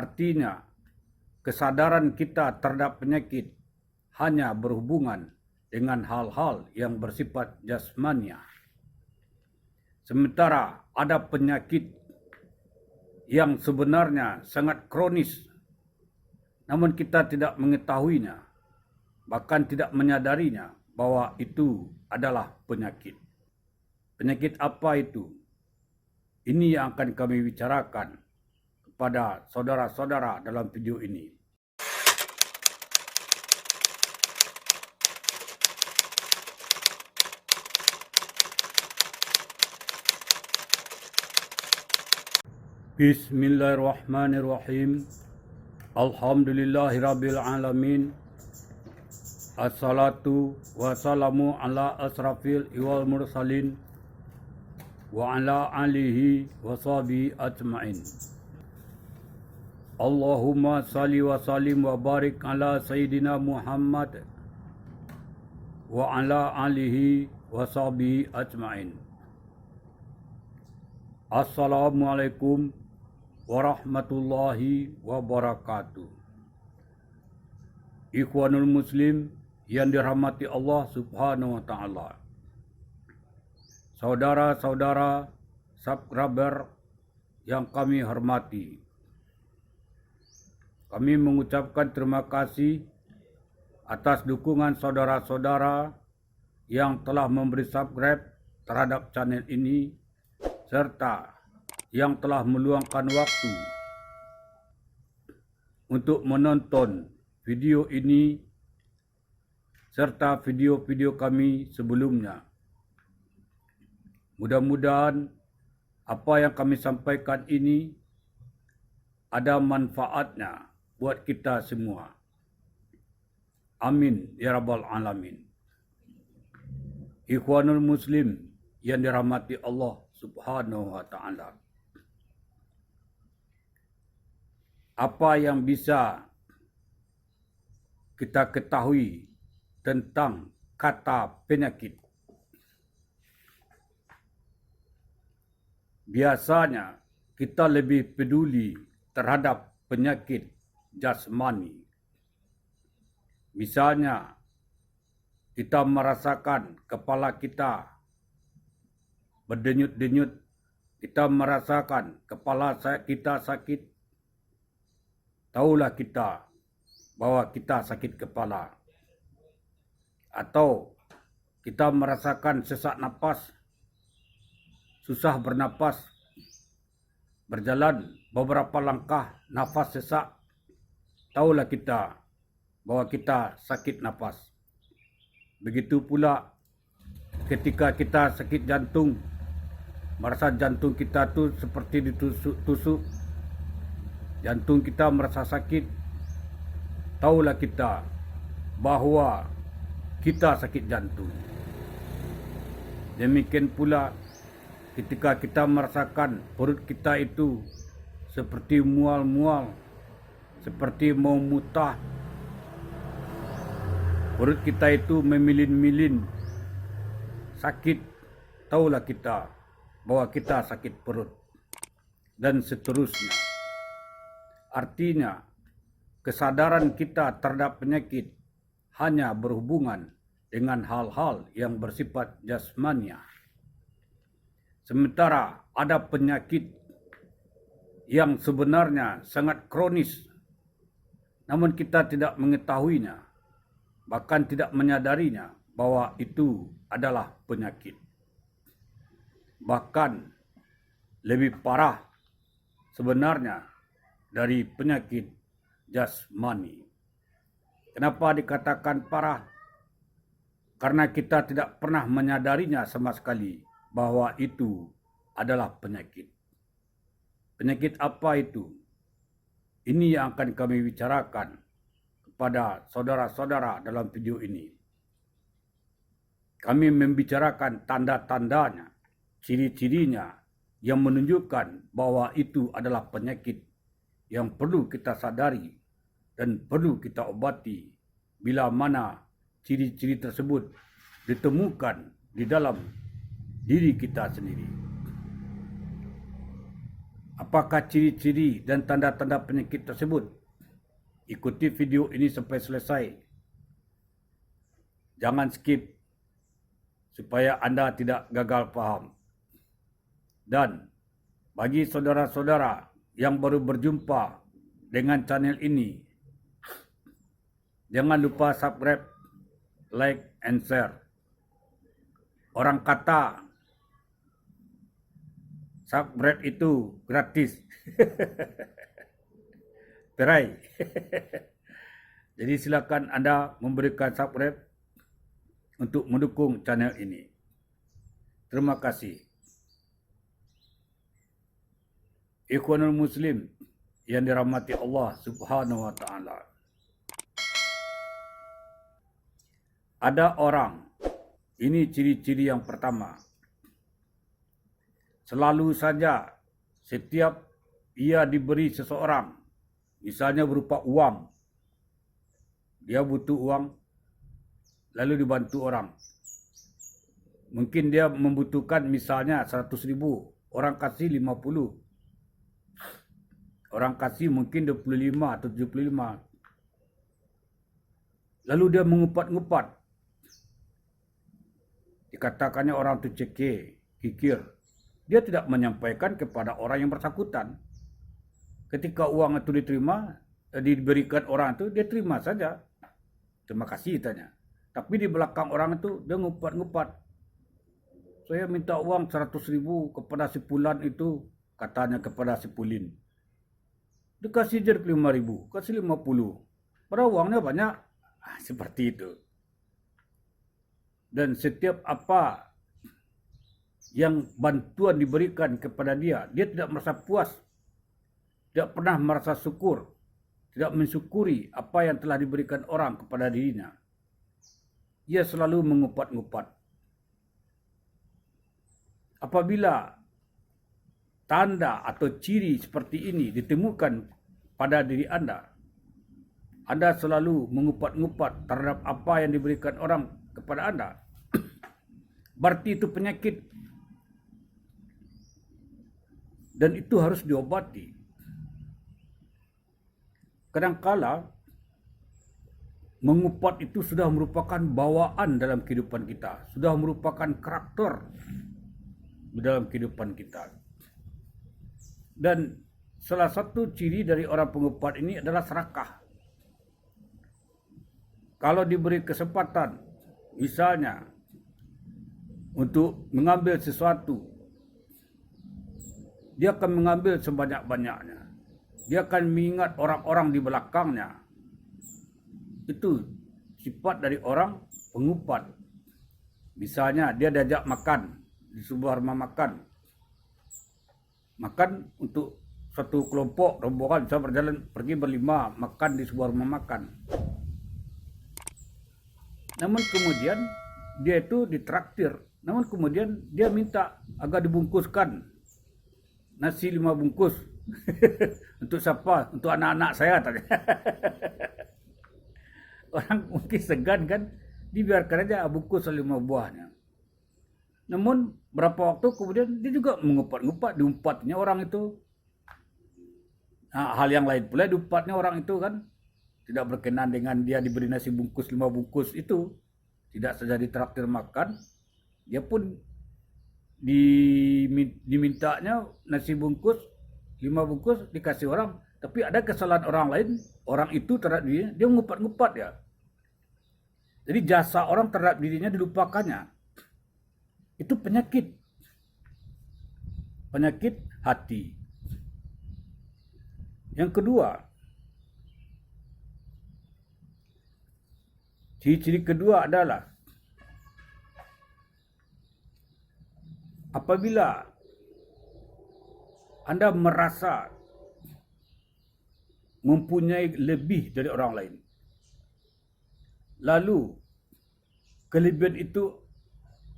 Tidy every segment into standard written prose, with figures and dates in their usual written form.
Artinya, kesadaran kita terhadap penyakit hanya berhubungan dengan hal-hal yang bersifat jasmania. Sementara ada penyakit yang sebenarnya sangat kronis, namun kita tidak mengetahuinya, bahkan tidak menyadarinya bahwa itu adalah penyakit. Penyakit apa itu? Ini yang akan kami bicarakan kepada saudara-saudara dalam video ini. Bismillahirrahmanirrahim. Alhamdulillahirabbil alamin. Assalatu wassalamu ala asrafil wal mursalin wa ala alihi wa sahbihi ajma'in. Allahumma salli wa sallim wa barik ala sayyidina Muhammad wa ala alihi wa sahbihi ajma'in. Assalamualaikum warahmatullahi wabarakatuh. Ikhwanul Muslim yang dirahmati Allah Subhanahu wa taala. Saudara-saudara subscriber yang kami hormati. Kami mengucapkan terima kasih atas dukungan saudara-saudara yang telah memberi subscribe terhadap channel ini serta yang telah meluangkan waktu untuk menonton video ini serta video-video kami sebelumnya. Mudah-mudahan apa yang kami sampaikan ini ada manfaatnya buat kita semua. Amin ya rabbal alamin. Ikhwanul Muslim yang dirahmati Allah Subhanahu wa taala. Apa yang bisa kita ketahui tentang kata penyakit? Biasanya kita lebih peduli terhadap penyakit jasmani. Misalnya, kita merasakan kepala kita berdenyut-denyut, kita merasakan kepala kita sakit, tahulah kita bahwa kita sakit kepala. Atau kita merasakan sesak napas, susah bernapas, berjalan beberapa langkah nafas sesak, tahulah kita bahwa kita sakit napas. Begitu pula ketika kita sakit jantung, merasa jantung kita tu seperti ditusuk, jantung kita merasa sakit, tahulah kita bahawa kita sakit jantung. Demikian pula ketika kita merasakan perut kita itu seperti mual-mual, seperti mau muntah, perut kita itu memilin-milin, sakit, tahulah kita bahwa kita sakit perut, dan seterusnya. Artinya, kesadaran kita terhadap penyakit hanya berhubungan dengan hal-hal yang bersifat jasmania. Sementara ada penyakit yang sebenarnya sangat kronis, namun kita tidak mengetahuinya, bahkan tidak menyadarinya bahwa itu adalah penyakit. Bahkan lebih parah sebenarnya dari penyakit jasmani. Kenapa dikatakan parah? Karena kita tidak pernah menyadarinya sama sekali bahwa itu adalah penyakit. Penyakit apa itu? Ini yang akan kami bicarakan kepada saudara-saudara dalam video ini. Kami membicarakan tanda-tandanya, ciri-cirinya yang menunjukkan bahwa itu adalah penyakit yang perlu kita sadari dan perlu kita obati bila mana ciri-ciri tersebut ditemukan di dalam diri kita sendiri. Apakah ciri-ciri dan tanda-tanda penyakit tersebut? Ikuti video ini sampai selesai. Jangan skip supaya anda tidak gagal faham. Dan bagi saudara-saudara yang baru berjumpa dengan channel ini, jangan lupa subscribe, like, and share. Orang kata subscribe itu gratis. Try. Jadi silakan anda memberikan subscribe untuk mendukung channel ini. Terima kasih. Ikhwanul Muslim yang dirahmati Allah Subhanahu wa taala. Ada orang, ini ciri-ciri yang pertama. Selalu saja setiap ia diberi seseorang, misalnya berupa uang, dia butuh uang, lalu dibantu orang. Mungkin dia membutuhkan misalnya 100.000, orang kasih 50. Orang kasih mungkin 25 atau 75. Lalu dia mengupat-ngupat. Dikatakannya orang itu cekir, kikir. Dia tidak menyampaikan kepada orang yang bersangkutan. Ketika uang itu diterima, diberikan orang itu, dia terima saja. Terima kasih tanya. Tapi di belakang orang itu, dia ngupat-ngupat. Saya minta uang 100.000 kepada si Fulan itu, katanya kepada si Pulin. Dikasih je 5.000, kasih 50. Padahal uangnya banyak. Seperti itu. Dan setiap apa yang bantuan diberikan kepada dia, dia tidak merasa puas. Tidak pernah merasa syukur. Tidak mensyukuri apa yang telah diberikan orang kepada dirinya. Ia selalu mengupat-ngupat. Apabila tanda atau ciri seperti ini ditemukan pada diri anda selalu mengupat-ngupat terhadap apa yang diberikan orang kepada anda, berarti itu penyakit. Dan itu harus diobati. Kadangkala mengupat itu sudah merupakan bawaan dalam kehidupan kita, sudah merupakan karakter di dalam kehidupan kita. Dan salah satu ciri dari orang pengupat ini adalah serakah. Kalau diberi kesempatan, misalnya untuk mengambil sesuatu, dia akan mengambil sebanyak-banyaknya. Dia akan mengingat orang-orang di belakangnya. Itu sifat dari orang pengupat. Misalnya dia diajak makan di sebuah rumah makan. Makan untuk satu kelompok rombongan bisa berjalan pergi berlima makan di sebuah rumah makan. Namun kemudian dia itu ditraktir. Namun kemudian dia minta agar dibungkuskan nasi 5 bungkus. Untuk siapa? Untuk anak-anak saya tadi. Orang mungkin segan kan, dibiarkan aja bungkus 5 buahnya. Namun berapa waktu kemudian dia juga mengupat-ngupat, diumpatnya orang itu. Nah, hal yang lain pula diumpatnya orang itu kan. Tidak berkenan dengan dia diberi nasi bungkus 5 bungkus itu. Tidak saja ditraktir makan, dia pun dimintanya nasi bungkus 5 bungkus dikasih orang. Tapi ada kesalahan orang lain, orang itu terhadap dirinya, dia mengupat-ngupat ya. Jadi jasa orang terhadap dirinya dilupakannya. Itu penyakit. Penyakit hati. Yang kedua, ciri-ciri kedua adalah apabila anda merasa mempunyai lebih dari orang lain, lalu kelebihan itu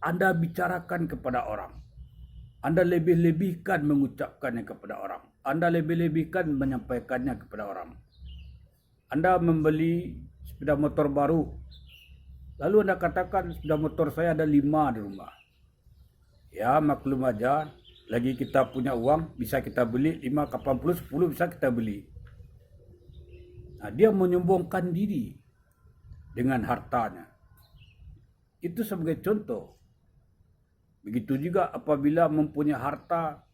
anda bicarakan kepada orang. Anda lebih-lebihkan mengucapkannya kepada orang. Anda lebih-lebihkan menyampaikannya kepada orang. Anda membeli sepeda motor baru. Lalu anda katakan sepeda motor saya ada 5 di rumah. Ya maklum aja, lagi kita punya uang, bisa kita beli 5, 80, 10 bisa kita beli. Nah, dia menyombongkan diri dengan hartanya. Itu sebagai contoh. Begitu juga apabila mempunyai harta,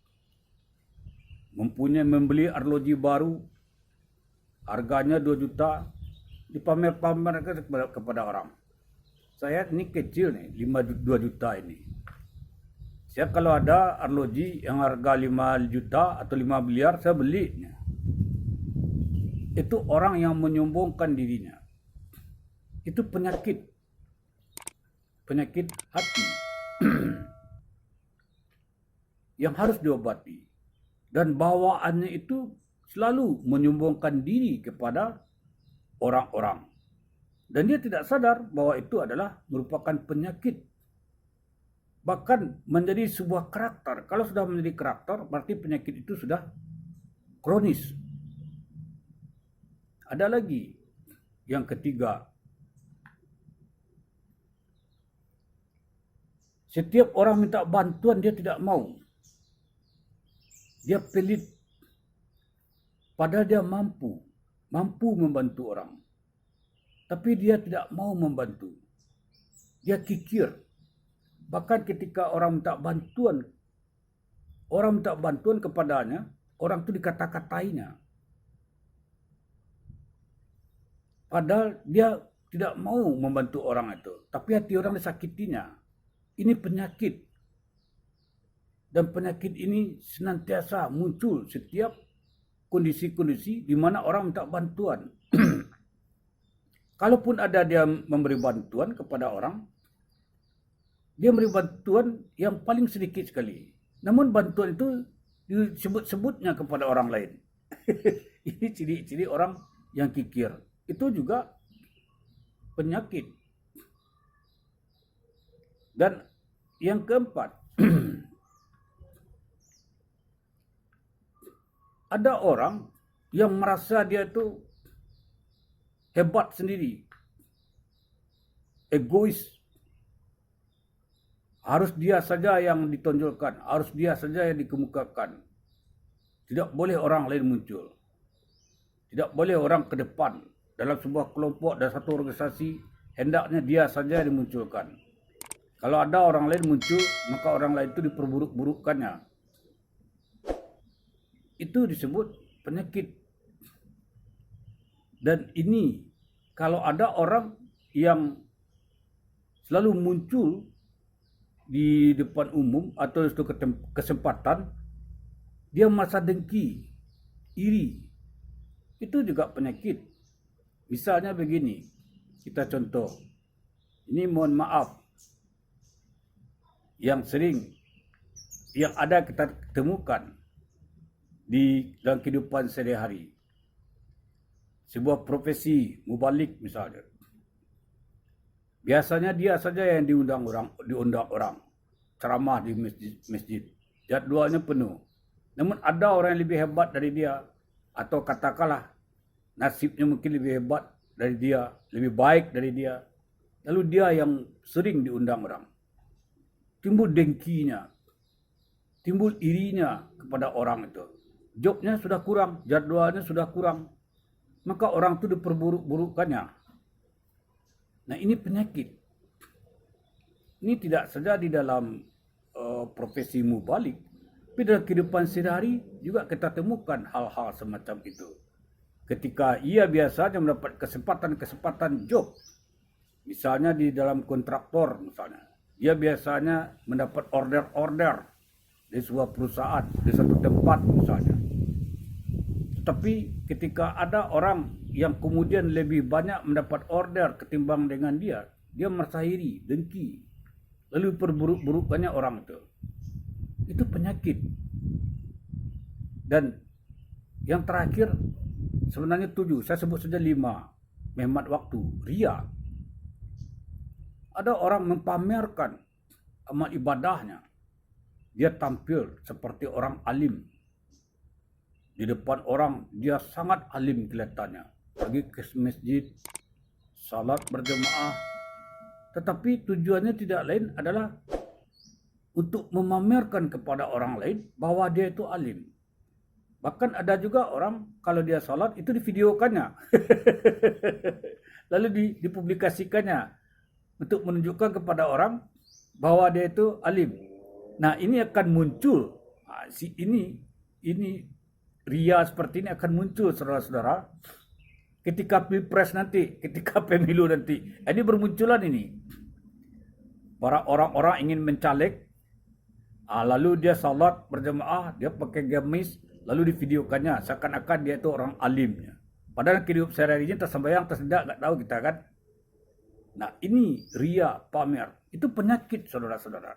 membeli arloji baru, harganya 2 juta, dipamer-pamerkan kepada orang. Saya ini kecil nih, 2 juta ini. Saya kalau ada arloji yang harga 5 juta atau 5 miliar, saya beli. Itu orang yang menyombongkan dirinya. Itu penyakit hati yang harus diobati. Dan bawaannya itu selalu menyombongkan diri kepada orang-orang. Dan dia tidak sadar bahwa itu adalah merupakan penyakit. Bahkan menjadi sebuah karakter. Kalau sudah menjadi karakter, berarti penyakit itu sudah kronis. Ada lagi yang ketiga. Setiap orang minta bantuan dia tidak mau. Dia pelit. Padahal dia mampu membantu orang. Tapi dia tidak mau membantu. Dia kikir. Bahkan ketika orang minta bantuan kepadanya, orang itu dikata-katainya. Padahal dia tidak mau membantu orang itu. Tapi hati orang disakitinya. Ini penyakit. Dan penyakit ini senantiasa muncul setiap kondisi-kondisi di mana orang minta bantuan. Kalaupun ada dia memberi bantuan kepada orang, dia memberi bantuan yang paling sedikit sekali. Namun bantuan itu disebut-sebutnya kepada orang lain. Ini ciri-ciri orang yang kikir. Itu juga penyakit. Dan yang keempat, ada orang yang merasa dia itu hebat sendiri, egois. Harus dia saja yang ditonjolkan, harus dia saja yang dikemukakan. Tidak boleh orang lain muncul. Tidak boleh orang ke depan. Dalam sebuah kelompok dan satu organisasi, hendaknya dia saja yang dimunculkan. Kalau ada orang lain muncul, maka orang lain itu diperburuk-burukkannya. Itu disebut penyakit. Dan ini kalau ada orang yang selalu muncul di depan umum atau suatu kesempatan, dia merasa dengki, iri. Itu juga penyakit. Misalnya begini, kita contoh. Ini mohon maaf. Yang ada kita temukan di dalam kehidupan sehari-hari. Sebuah profesi mubalik misalnya. Biasanya dia saja yang diundang orang, ceramah di masjid. Jadwalnya penuh. Namun ada orang yang lebih hebat dari dia, atau katakanlah nasibnya mungkin lebih hebat dari dia, lebih baik dari dia. Lalu dia yang sering diundang orang. Timbul dengkinya, timbul irinya kepada orang itu. Jobnya sudah kurang, jadwalnya sudah kurang. Maka orang itu diperburuk-burukkannya. Nah, ini penyakit. Ini tidak saja di dalam profesi mubalik, tapi dalam kehidupan sehari-hari juga kita temukan hal-hal semacam itu. Ketika ia biasanya mendapat kesempatan job, misalnya di dalam kontraktor misalnya, dia biasanya mendapat order di sebuah perusahaan, di satu tempat misalnya. Tapi ketika ada orang yang kemudian lebih banyak mendapat order ketimbang dengan dia, dia merasa iri, dengki. Lalu perburuk-burukannya orang itu. Itu penyakit. Dan yang terakhir, sebenarnya 7, saya sebut saja 5. Mehmat waktu, ria. Ada orang mempamerkan amal ibadahnya. Dia tampil seperti orang alim. Di depan orang dia sangat alim kelihatannya. Pergi ke masjid, salat berjemaah. Tetapi tujuannya tidak lain adalah untuk memamerkan kepada orang lain bahwa dia itu alim. Bahkan ada juga orang kalau dia salat itu divideokannya. Lalu dipublikasikannya untuk menunjukkan kepada orang bahwa dia itu alim. Nah, ini akan muncul. Ini ria seperti ini akan muncul, saudara-saudara, ketika pilpres nanti, ketika pemilu nanti. Ini bermunculan ini. Para orang-orang ingin mencaleg, lalu dia salat berjemaah, dia pakai gamis, lalu divideokannya seakan-akan dia itu orang alimnya. Padahal kehidupan sehari-harinya tersembahyang, tersedak, nggak tahu kita kan. Nah, ini ria, pamer. Itu penyakit, saudara-saudara.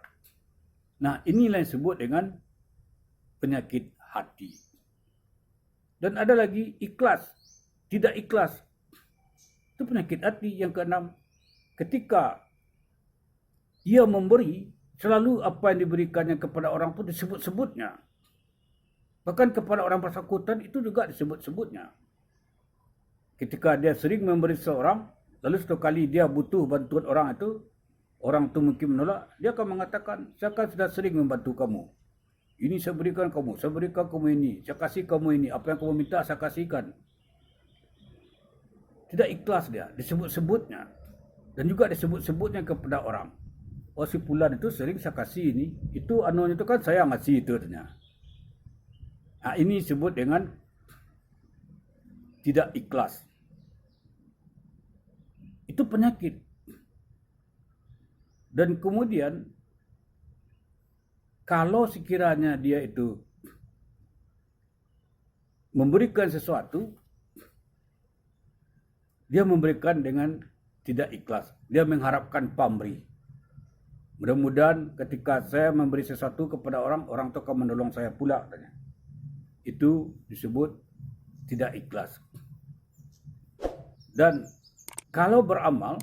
Nah, inilah yang disebut dengan penyakit hati. Dan ada lagi ikhlas, tidak ikhlas. Itu penyakit hati yang keenam. Ketika ia memberi, selalu apa yang diberikannya kepada orang pun disebut-sebutnya. Bahkan kepada orang bersangkutan itu juga disebut-sebutnya. Ketika dia sering memberi seorang, lalu satu kali dia butuh bantuan orang itu mungkin menolak, dia akan mengatakan, saya kan sudah sering membantu kamu. Ini saya berikan kamu ini, saya kasih kamu ini, apa yang kamu minta saya kasihkan. Tidak ikhlas dia, disebut-sebutnya. Dan juga disebut-sebutnya kepada orang. Oh, si fulan itu sering saya kasih ini, itu anunya itu kan saya ngasih itu ternyata. Nah, ini disebut dengan tidak ikhlas. Itu penyakit. Dan kemudian, kalau sekiranya dia itu memberikan sesuatu, dia memberikan dengan tidak ikhlas. Dia mengharapkan pamrih. Mudah-mudahan ketika saya memberi sesuatu kepada orang, orang itu akan menolong saya pula. Itu disebut tidak ikhlas. Dan kalau beramal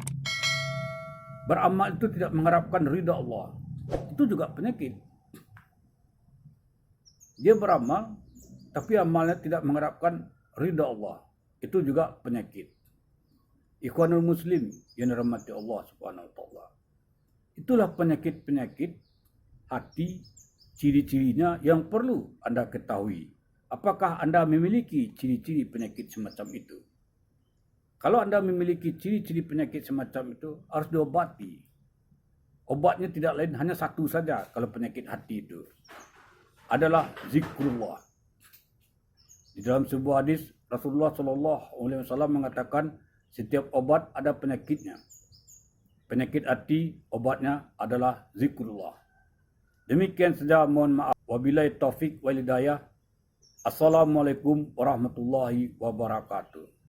itu tidak mengharapkan ridha Allah. Itu juga penyakit. Dia beramal, tapi amalnya tidak mengharapkan ridha Allah. Itu juga penyakit. Ikhwanul Muslim yang dirahmati Allah Subhanahu wa taala. Itulah penyakit-penyakit hati, ciri-cirinya yang perlu Anda ketahui. Apakah Anda memiliki ciri-ciri penyakit semacam itu? Kalau Anda memiliki ciri-ciri penyakit semacam itu, harus diobati. Obatnya tidak lain, hanya satu saja kalau penyakit hati itu. Adalah zikrullah. Di dalam sebuah hadis, Rasulullah SAW mengatakan, setiap obat ada penyakitnya. Penyakit hati, obatnya adalah zikrullah. Demikian saja, mohon maaf. Wabillahi taufik wal hidayah. Assalamualaikum warahmatullahi wabarakatuh.